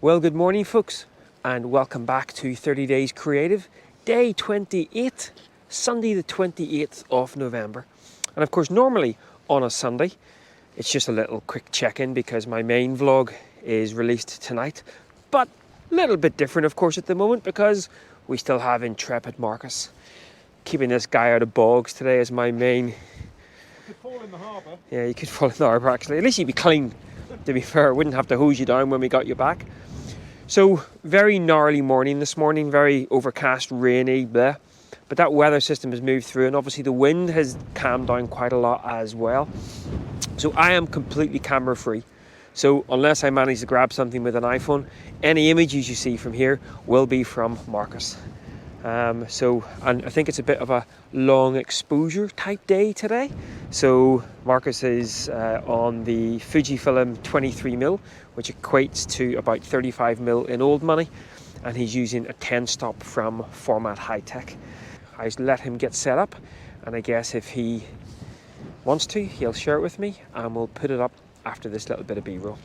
Well, good morning folks, and welcome back to 30 Days Creative, day 28, Sunday the 28th of November. And of course, normally on a Sunday, it's just a little quick check-in because my main vlog is released tonight. But a little bit different, of course, at the moment because we still have intrepid Marcus. Keeping this guy out of bogs today is my main... You could fall in the harbour. Yeah, you could fall in the harbour actually. At least you'd be clean, to be fair. Wouldn't have to hose you down when we got you back. So, very gnarly morning this morning, very overcast, rainy, bleh. But that weather system has moved through and obviously the wind has calmed down quite a lot as well. So I am completely camera free. So unless I manage to grab something with an iPhone, any images you see from here will be from Marcus. And I think it's a bit of a long exposure type day today. So Marcus is on the Fujifilm 23mm, which equates to about 35mm in old money, and he's using a 10 stop from Format High Tech. I just let him get set up, and I guess if he wants to, he'll share it with me, and we'll put it up after this little bit of B-roll.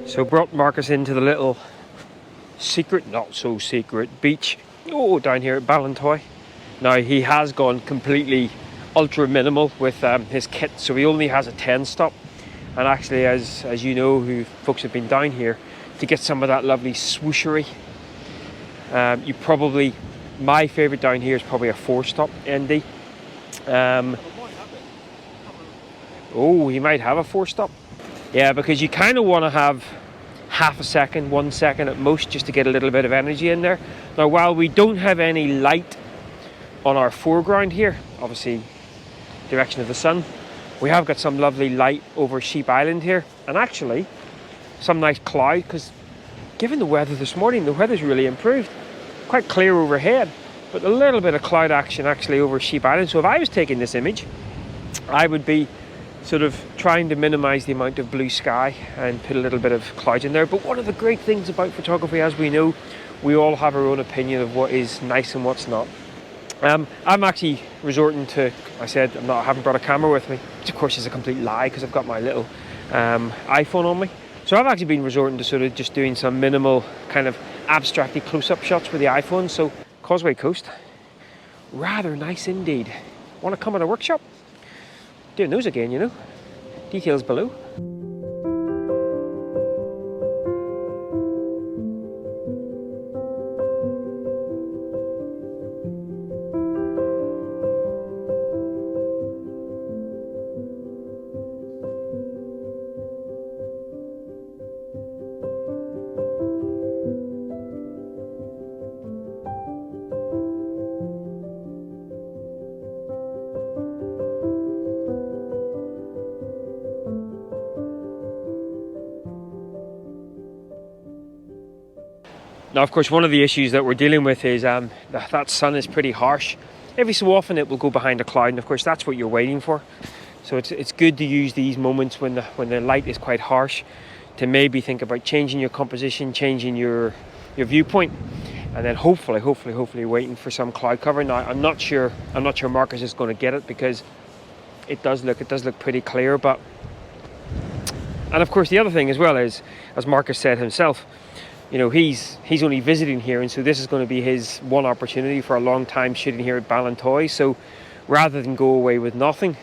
So brought Marcus into the little secret, not so secret beach down here at Ballantoy. Now he has gone completely ultra minimal with his kit, so he only has a 10 stop. And actually, as you know, who folks have been down here, to get some of that lovely swooshery, my favourite down here is probably a 4 stop ND. He might have a 4 stop. Yeah, because you kind of want to have half a second, 1 second at most, just to get a little bit of energy in there. Now, while we don't have any light on our foreground here, obviously direction of the sun, we have got some lovely light over Sheep Island here, and actually some nice cloud, because given the weather this morning, the weather's really improved. Quite clear overhead, but a little bit of cloud action actually over Sheep Island. So if I was taking this image, I would be sort of trying to minimize the amount of blue sky and put a little bit of clouds in there. But one of the great things about photography, as we know, we all have our own opinion of what is nice and what's not. I'm actually resorting to, I haven't brought a camera with me, which of course is a complete lie because I've got my little iPhone on me. So I've actually been resorting to sort of just doing some minimal kind of abstractly close-up shots with the iPhone. So Causeway Coast, rather nice indeed. Want to come at a workshop? Doing those again, you know. Details below. Now, of course, one of the issues that we're dealing with is that sun is pretty harsh. Every so often it will go behind a cloud, and of course that's what you're waiting for. So it's good to use these moments when the light is quite harsh to maybe think about changing your composition, changing your viewpoint, and then hopefully waiting for some cloud cover. Now, I'm not sure Marcus is going to get it because it does look pretty clear, but... And of course the other thing as well is, as Marcus said himself, you know, he's only visiting here, and so this is going to be his one opportunity for a long time shooting here at Ballantoy. So rather than go away with nothing.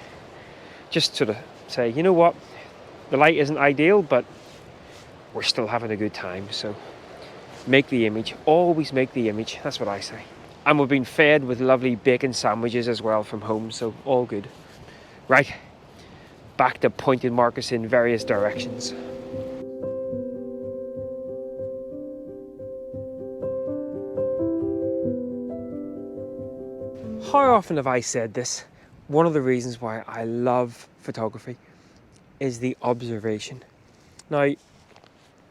Just sort of say, you know what, the light isn't ideal, but we're still having a good time. So make the image, always make the image. That's what I say. And we've been fed with lovely bacon sandwiches as well from home, so all good. Right, back to pointing markers in various directions. How often have I said this? One of the reasons why I love photography is the observation. Now,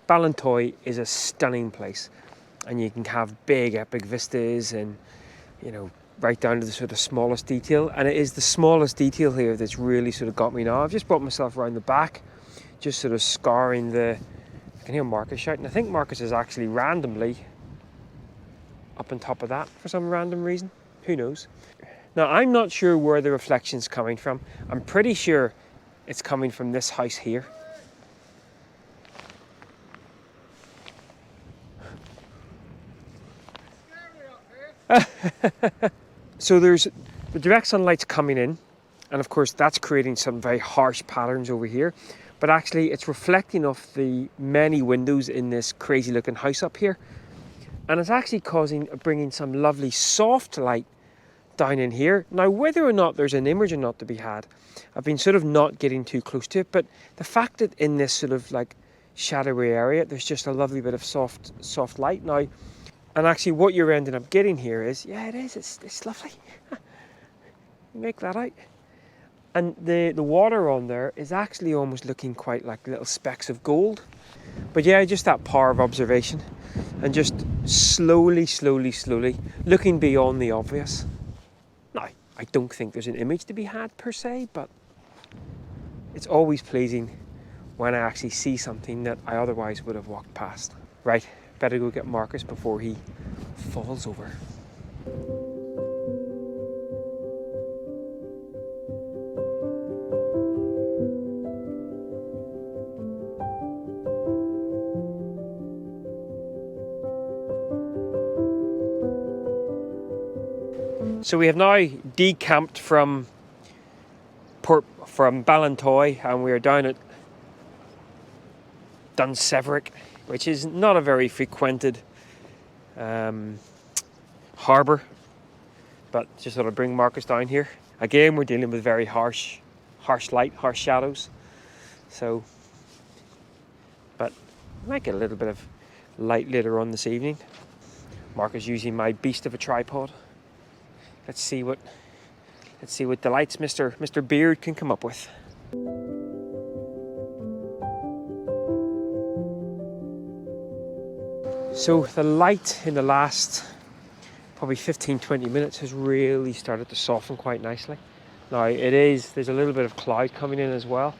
Ballantoy is a stunning place, and you can have big epic vistas and, you know, right down to the sort of smallest detail. And it is the smallest detail here that's really sort of got me now. I've just brought myself around the back, just sort of scouring the... I can hear Marcus shouting. I think Marcus is actually randomly up on top of that for some random reason. Who knows? Now, I'm not sure where the reflection's coming from. I'm pretty sure it's coming from this house here. So there's the direct sunlight's coming in, and of course that's creating some very harsh patterns over here, but actually it's reflecting off the many windows in this crazy looking house up here, and it's actually bringing some lovely soft light down in here. Now, whether or not there's an image or not to be had, I've been sort of not getting too close to it, but the fact that in this sort of like shadowy area there's just a lovely bit of soft light now. And actually what you're ending up getting here is, yeah, it is, it's lovely. You make that out. And the water on there is actually almost looking quite like little specks of gold. But yeah, just that power of observation and just slowly looking beyond the obvious. Now, I don't think there's an image to be had per se, but it's always pleasing when I actually see something that I otherwise would have walked past. Right. Better go get Marcus before he falls over. So we have now decamped from Ballantoy, and we are down at Dunseverick, which is not a very frequented harbour, but just sort of bring Marcus down here. Again, we're dealing with very harsh light, harsh shadows. So, but I might get a little bit of light later on this evening. Marcus using my beast of a tripod. Let's see what delights Mr. Beard can come up with. So the light in the last probably 15-20 minutes has really started to soften quite nicely. Now there's a little bit of cloud coming in as well.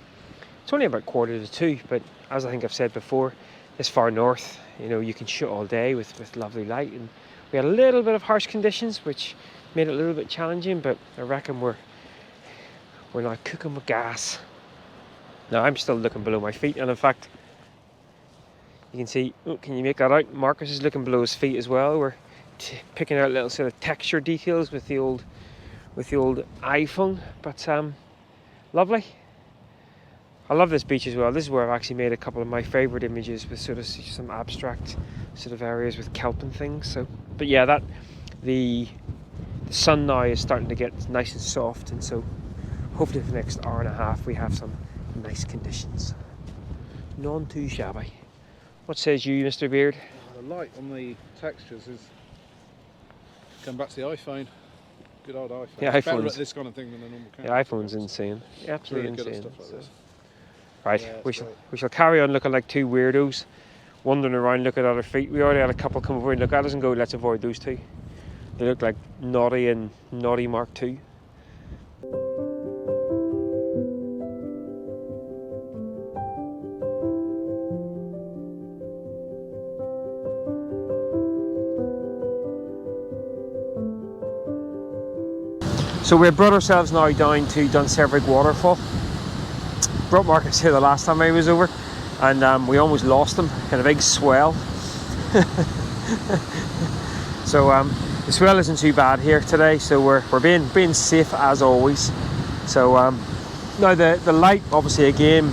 It's only about 1:45, but as I think I've said before, this far north, you know, you can shoot all day with lovely light, and we had a little bit of harsh conditions which made it a little bit challenging, but I reckon we're now cooking with gas. Now I'm still looking below my feet, and in fact you can see, can you make that out? Marcus is looking below his feet as well. We're picking out little sort of texture details with the old iPhone, but lovely. I love this beach as well. This is where I've actually made a couple of my favourite images with sort of some abstract sort of areas with kelp and things. So, but yeah, the sun now is starting to get nice and soft, and so hopefully for the next hour and a half we have some nice conditions. None too shabby. What says you, Mr. Beard? The light on the textures is come back to the iPhone. Good old iPhone. Yeah, it's better iPhone's, at this kind of thing than a normal camera. yeah, iPhone's insane. Absolutely really insane. good at stuff like this. Right, Yeah, we shall carry on looking like two weirdos, wandering around looking at our feet. We already had a couple come over and look at us and go, let's avoid those two. They look like Naughty and Naughty Mark II. So we brought ourselves now down to Dunseverick waterfall. Brought Marcus here the last time I was over, and we almost lost him in a big swell. So The swell isn't too bad here today, so we're being safe as always. So now the light, obviously, again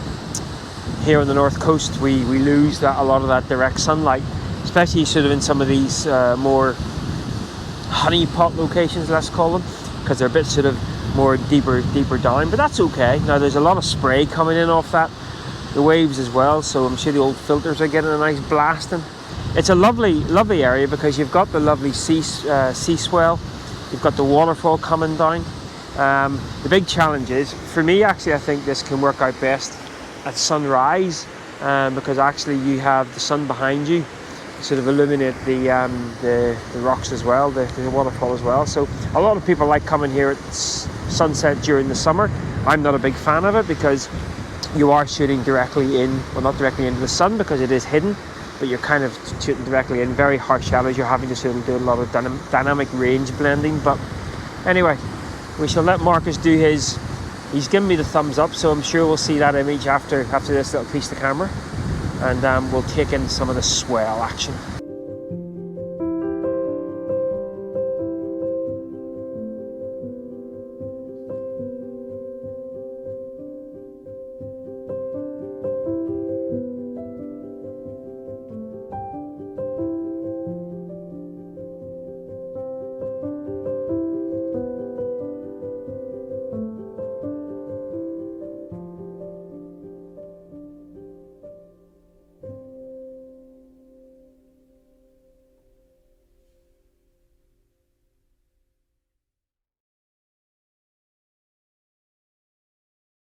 here on the north coast we lose a lot of that direct sunlight, especially sort of in some of these more honeypot locations, let's call them, because they're a bit sort of more deeper down, but that's okay. Now there's a lot of spray coming in off that, the waves as well, so I'm sure the old filters are getting a nice blasting. It's a lovely area because you've got the lovely sea swell, you've got the waterfall coming down. The big challenge is, for me actually, I think this can work out best at sunrise, because actually you have the sun behind you sort of illuminate the rocks as well, the waterfall as well. So a lot of people like coming here at sunset during the summer. I'm not a big fan of it because you are shooting directly in, well, not directly into the sun because it is hidden, but you're kind of shooting directly in, very harsh shadows. You're having to sort of do a lot of dynamic range blending. But anyway, we shall let Marcus do his. He's given me the thumbs up, so I'm sure we'll see that image after this little piece of the camera, and we'll take in some of the swell action.